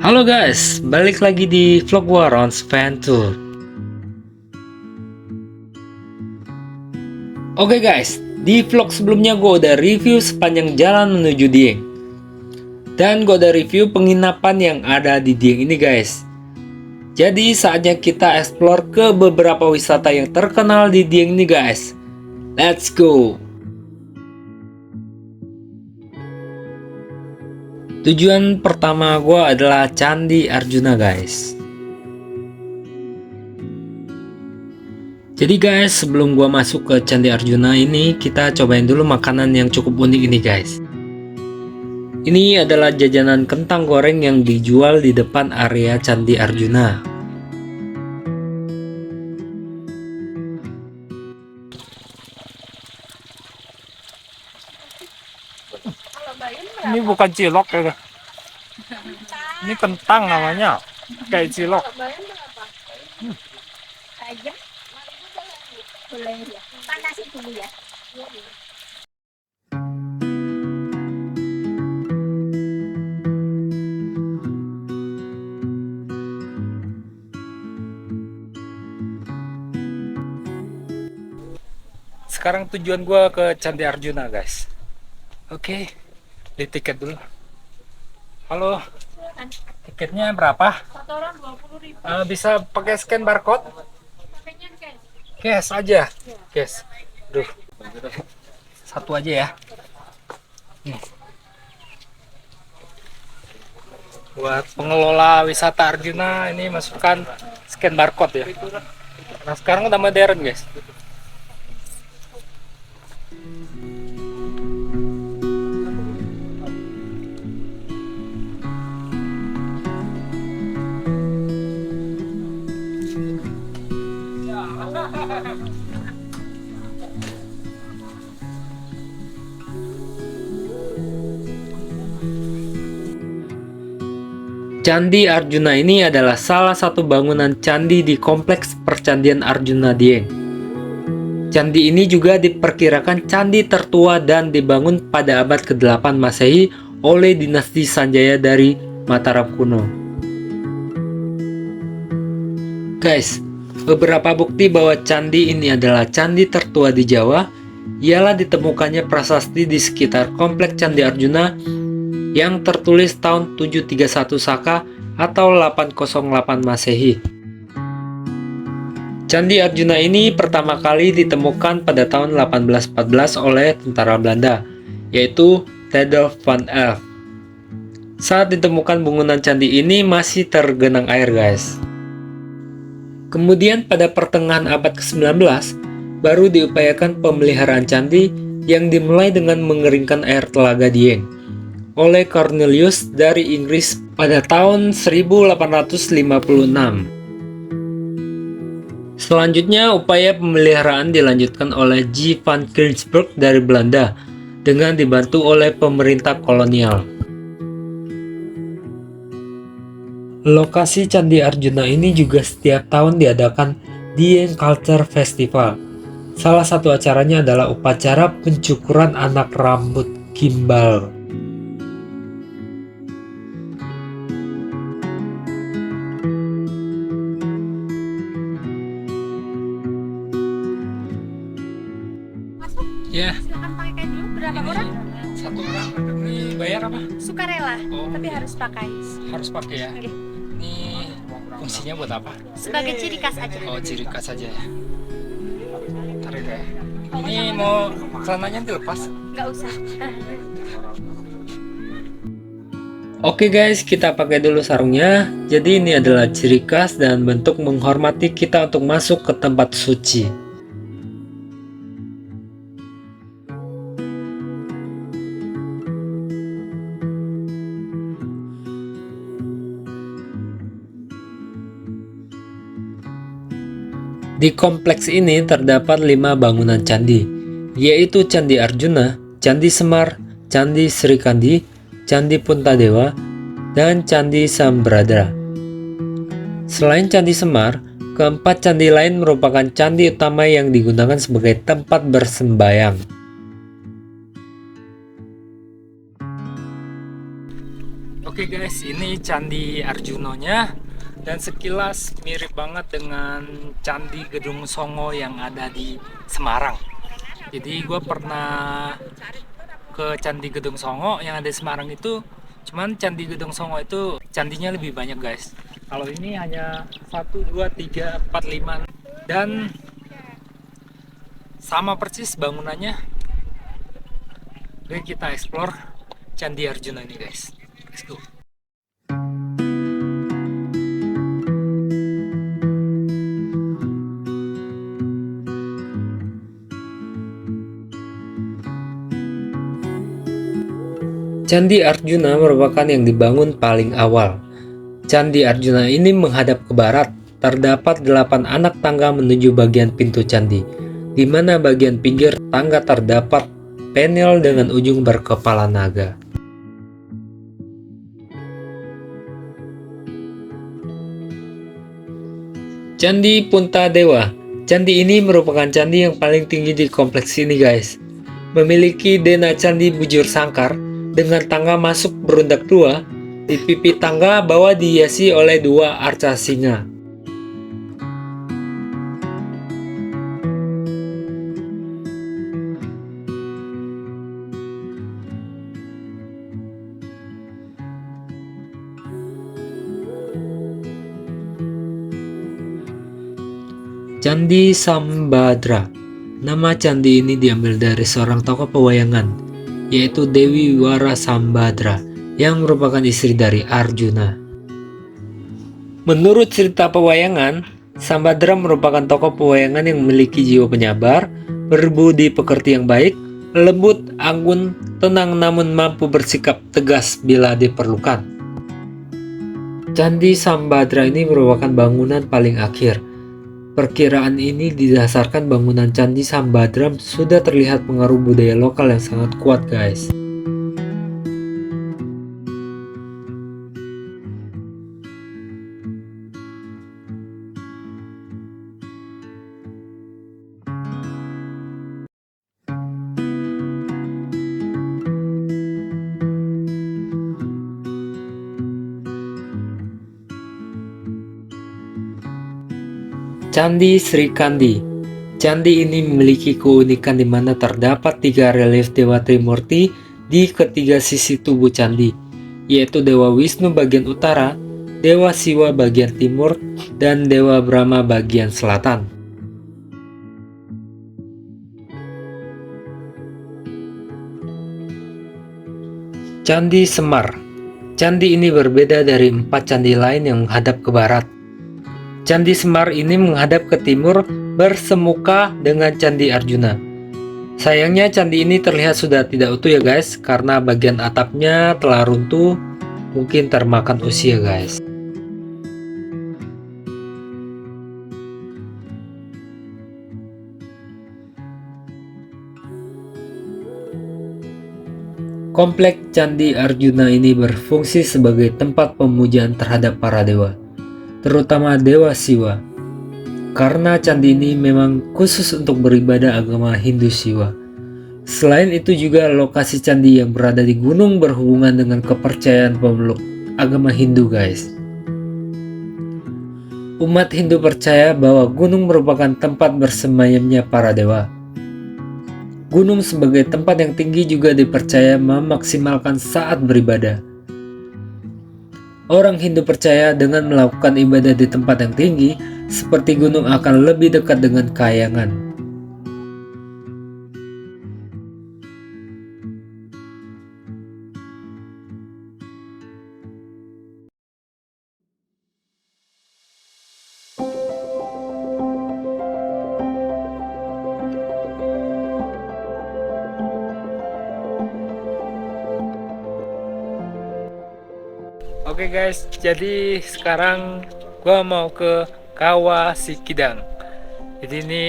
Halo guys, balik lagi di vlog War on Fan Tour. Oke guys, di vlog sebelumnya gue udah review sepanjang jalan menuju Dieng. Dan gue udah review penginapan yang ada di Dieng ini guys. Jadi saatnya kita explore ke beberapa wisata yang terkenal di Dieng ini guys. Let's go! Tujuan pertama gue adalah Candi Arjuna guys. Jadi guys, sebelum gua masuk ke Candi Arjuna ini, kita cobain dulu makanan yang cukup unik ini guys. Ini adalah jajanan kentang goreng yang dijual di depan area Candi Arjuna. Ini bukan cilok ya. Ini kentang namanya. Kayak cilok. Aja. Boleh ya. Panasin dulu ya. Sekarang tujuan gua ke Candi Arjuna, guys. Oke. Di tiket dulu. Halo. Tiketnya berapa? Setoran 20.000. Bisa pakai scan barcode? Pakainya cash. Cash aja. Cash. Duh. Satu aja ya. Nih. Buat pengelola wisata Arjuna ini masukkan scan barcode ya. Nah, sekarang udah modern, guys. Candi Arjuna ini adalah salah satu bangunan candi di kompleks Percandian Arjuna Dieng. Candi ini juga diperkirakan candi tertua dan dibangun pada abad ke-8 Masehi oleh dinasti Sanjaya dari Mataram kuno. Guys, beberapa bukti bahwa candi ini adalah candi tertua di Jawa ialah ditemukannya prasasti di sekitar kompleks Candi Arjuna yang tertulis tahun 731 Saka atau 808 Masehi. Candi Arjuna ini pertama kali ditemukan pada tahun 1814 oleh tentara Belanda, yaitu Theodor van Elf. Saat ditemukan bangunan candi ini masih tergenang air guys. Kemudian pada pertengahan abad ke-19 baru diupayakan pemeliharaan candi yang dimulai dengan mengeringkan air telaga Dieng oleh Cornelius dari Inggris pada tahun 1856. Selanjutnya, upaya pemeliharaan dilanjutkan oleh G. van Ginsberg dari Belanda dengan dibantu oleh pemerintah kolonial. Lokasi Candi Arjuna ini juga setiap tahun diadakan Dieng Culture Festival. Salah satu acaranya adalah upacara pencukuran anak rambut gimbal. Ya, Silakan pakai kain dulu. Berapa orang? satu orang. Ini bayar apa? Sukarela, Oh, tapi iya. harus pakai. Harus pakai ya. Oke. Ini fungsinya buat apa? Sebagai ciri khas aja. Oh, ciri khas aja ya. Tarik ya. Ini mau celananya dilepas? Nggak usah. Oke guys, kita pakai dulu sarungnya. Jadi ini adalah ciri khas dan bentuk menghormati kita untuk masuk ke tempat suci. Di kompleks ini terdapat 5 bangunan candi, yaitu Candi Arjuna, Candi Semar, Candi Srikandi, Candi Puntadewa, dan Candi Sambradra. Selain Candi Semar, keempat candi lain merupakan candi utama yang digunakan sebagai tempat bersembayang. Oke guys, ini Candi Arjunonya, dan sekilas mirip banget dengan Candi Gedung Songo yang ada di Semarang. Jadi gue pernah ke Candi Gedung Songo yang ada di Semarang itu, cuman Candi Gedung Songo itu candinya lebih banyak guys. Kalau ini hanya 1, 2, 3, 4, 5, dan sama persis bangunannya. Oke, kita explore Candi Arjuna ini guys. Let's go. Candi Arjuna merupakan yang dibangun paling awal. Candi Arjuna ini menghadap ke barat. Terdapat 8 anak tangga menuju bagian pintu candi, di mana bagian pinggir tangga terdapat panel dengan ujung berkepala naga. Candi Puntadewa. Candi ini merupakan candi yang paling tinggi di kompleks ini guys. Memiliki dena candi bujur sangkar dengan tangga masuk berundak 2. Di pipi tangga bawah dihiasi oleh 2 arca singa. Candi Sambadra. Nama candi ini diambil dari seorang tokoh pewayangan, yaitu Dewi Wara Sambadra, yang merupakan istri dari Arjuna. Menurut cerita pewayangan, Sambadra merupakan tokoh pewayangan yang memiliki jiwa penyabar, berbudi pekerti yang baik, lembut, anggun, tenang namun mampu bersikap tegas bila diperlukan. Candi Sambadra ini merupakan bangunan paling akhir. Perkiraan ini didasarkan bangunan Candi Sambadra sudah terlihat pengaruh budaya lokal yang sangat kuat guys. Candi Sri Kandi. Candi ini memiliki keunikan di mana terdapat 3 relief Dewa Trimurti di ketiga sisi tubuh candi, yaitu Dewa Wisnu bagian utara, Dewa Siwa bagian timur, dan Dewa Brahma bagian selatan. Candi Semar. Candi ini berbeda dari 4 candi lain yang menghadap ke barat. Candi Semar ini menghadap ke timur bersemuka dengan Candi Arjuna. Sayangnya candi ini terlihat sudah tidak utuh ya guys, karena bagian atapnya telah runtuh, mungkin termakan usia guys. Komplek Candi Arjuna ini berfungsi sebagai tempat pemujaan terhadap para dewa, terutama Dewa Siwa, karena candi ini memang khusus untuk beribadah agama Hindu Siwa. Selain itu juga lokasi candi yang berada di gunung berhubungan dengan kepercayaan pemeluk agama Hindu guys. Umat Hindu percaya bahwa gunung merupakan tempat bersemayamnya para dewa. Gunung sebagai tempat yang tinggi juga dipercaya memaksimalkan saat beribadah. Orang Hindu percaya dengan melakukan ibadah di tempat yang tinggi, seperti gunung akan lebih dekat dengan kayangan. Oke guys, jadi sekarang gua mau ke Kawah Sikidang. Jadi ini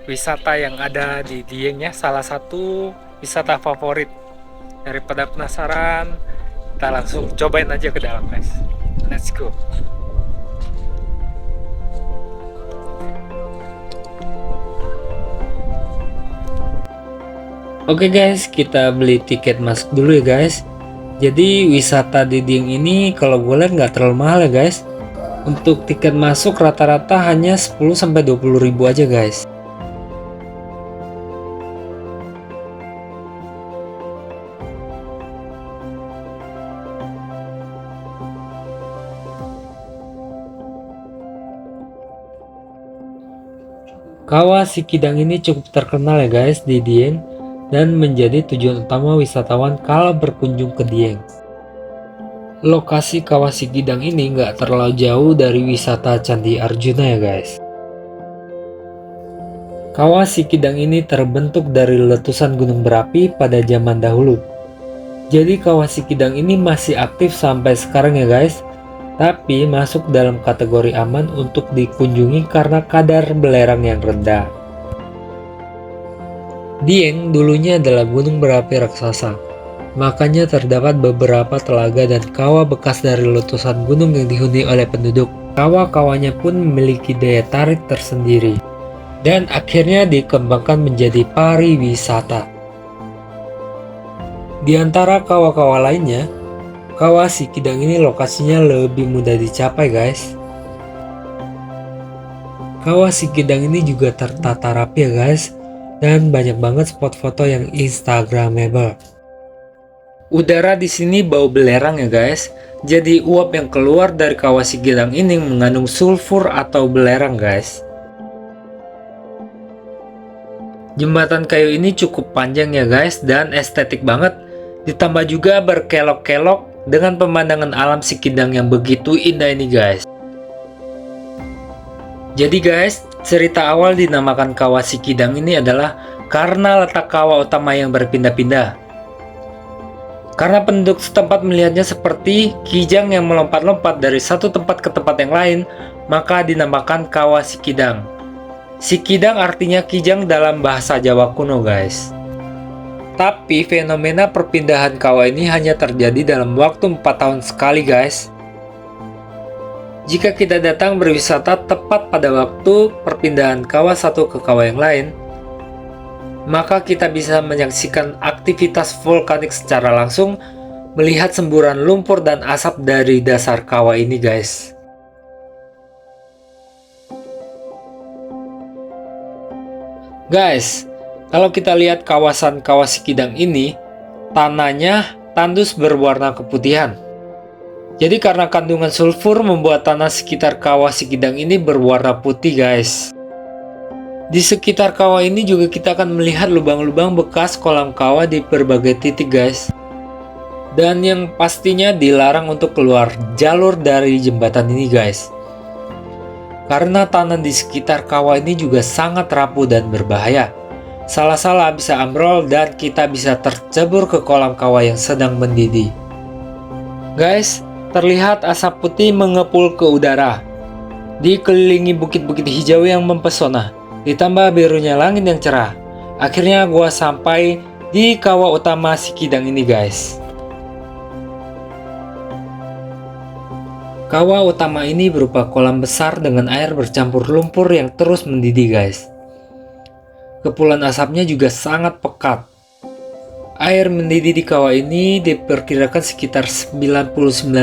wisata yang ada di Dieng ya, salah satu wisata favorit. Daripada penasaran, kita langsung cobain aja ke dalam guys. Let's go. Oke guys, kita beli tiket masuk dulu ya guys. Jadi wisata di Dieng ini kalau gue lihat nggak terlalu mahal ya guys. Untuk tiket masuk rata-rata hanya 10-20 ribu aja guys. Kawah Sikidang ini cukup terkenal ya guys di Dieng dan menjadi tujuan utama wisatawan kalau berkunjung ke Dieng. Lokasi Kawah Sikidang ini nggak terlalu jauh dari wisata Candi Arjuna ya guys. Kawah Sikidang ini terbentuk dari letusan gunung berapi pada zaman dahulu. Jadi Kawah Sikidang ini masih aktif sampai sekarang ya guys. Tapi masuk dalam kategori aman untuk dikunjungi karena kadar belerang yang rendah. Dieng dulunya adalah gunung berapi raksasa. Makanya terdapat beberapa telaga dan kawah bekas dari letusan gunung yang dihuni oleh penduduk. Kawah-kawahnya pun memiliki daya tarik tersendiri. Dan akhirnya dikembangkan menjadi pariwisata. Di antara kawah-kawah lainnya, Kawah Sikidang ini lokasinya lebih mudah dicapai guys. Kawah Sikidang ini juga tertata rapi ya guys. Dan banyak banget spot foto yang instagramable. Udara di sini bau belerang ya guys. Jadi uap yang keluar dari Kawah Sikidang ini mengandung sulfur atau belerang guys. Jembatan kayu ini cukup panjang ya guys dan estetik banget. Ditambah juga berkelok-kelok dengan pemandangan alam Sikidang yang begitu indah ini guys. Jadi guys, cerita awal dinamakan Kawah Sikidang ini adalah karena letak kawah utama yang berpindah-pindah. Karena penduduk setempat melihatnya seperti kijang yang melompat-lompat dari satu tempat ke tempat yang lain, maka dinamakan Kawah Sikidang. Sikidang artinya kijang dalam bahasa Jawa kuno guys. Tapi fenomena perpindahan kawah ini hanya terjadi dalam waktu 4 tahun sekali guys. Jika kita datang berwisata tepat pada waktu perpindahan kawah satu ke kawah yang lain, maka kita bisa menyaksikan aktivitas vulkanik secara langsung, melihat semburan lumpur dan asap dari dasar kawah ini guys. Guys, kalau kita lihat kawasan Kawah Sikidang ini, tanahnya tandus berwarna keputihan. Jadi karena kandungan sulfur membuat tanah sekitar Kawah Sikidang ini berwarna putih guys. Di sekitar kawah ini juga kita akan melihat lubang-lubang bekas kolam kawah di berbagai titik guys. Dan yang pastinya dilarang untuk keluar jalur dari jembatan ini guys. Karena tanah di sekitar kawah ini juga sangat rapuh dan berbahaya. Salah-salah bisa ambrol dan kita bisa tercebur ke kolam kawah yang sedang mendidih. Guys, terlihat asap putih mengepul ke udara. Dikelilingi bukit-bukit hijau yang mempesona, ditambah birunya langit yang cerah. Akhirnya gua sampai di kawah utama Sikidang ini guys. Kawah utama ini berupa kolam besar dengan air bercampur lumpur yang terus mendidih guys. Kepulan asapnya juga sangat pekat. Air mendidih di kawah ini diperkirakan sekitar 99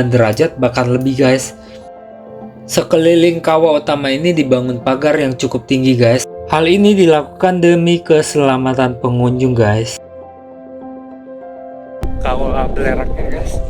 derajat bahkan lebih guys. Sekeliling kawah utama ini dibangun pagar yang cukup tinggi guys. Hal ini dilakukan demi keselamatan pengunjung guys. Kawah belerangnya guys.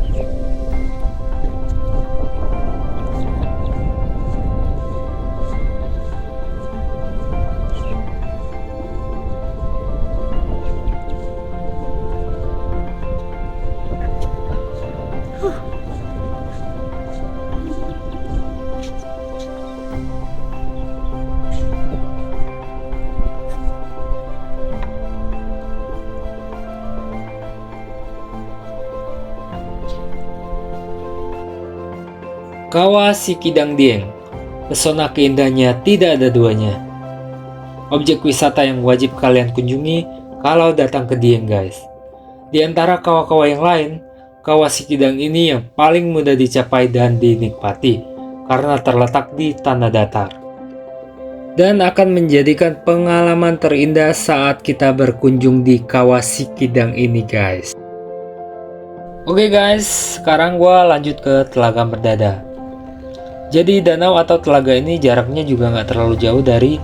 Kawah Sikidang Dieng, pesona keindahannya tidak ada duanya. Objek wisata yang wajib kalian kunjungi kalau datang ke Dieng guys. Di antara kawah-kawah yang lain, Kawah Sikidang ini yang paling mudah dicapai dan dinikmati karena terletak di tanah datar. Dan akan menjadikan pengalaman terindah saat kita berkunjung di Kawah Sikidang ini guys. Oke guys, sekarang gua lanjut ke Telaga Merdada. Jadi danau atau telaga ini jaraknya juga nggak terlalu jauh dari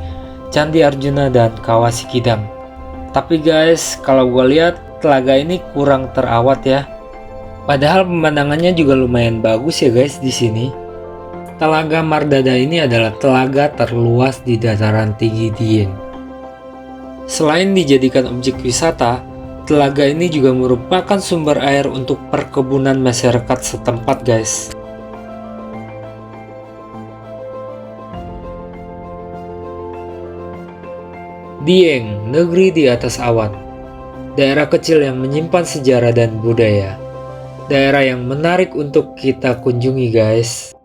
Candi Arjuna dan Kawah Sikidang. Tapi guys, kalau gua lihat telaga ini kurang terawat ya. Padahal pemandangannya juga lumayan bagus ya guys di sini. Telaga Merdada ini adalah telaga terluas di dataran tinggi Dieng. Selain dijadikan objek wisata, telaga ini juga merupakan sumber air untuk perkebunan masyarakat setempat guys. Dieng, negeri di atas awan. Daerah kecil yang menyimpan sejarah dan budaya. Daerah yang menarik untuk kita kunjungi guys.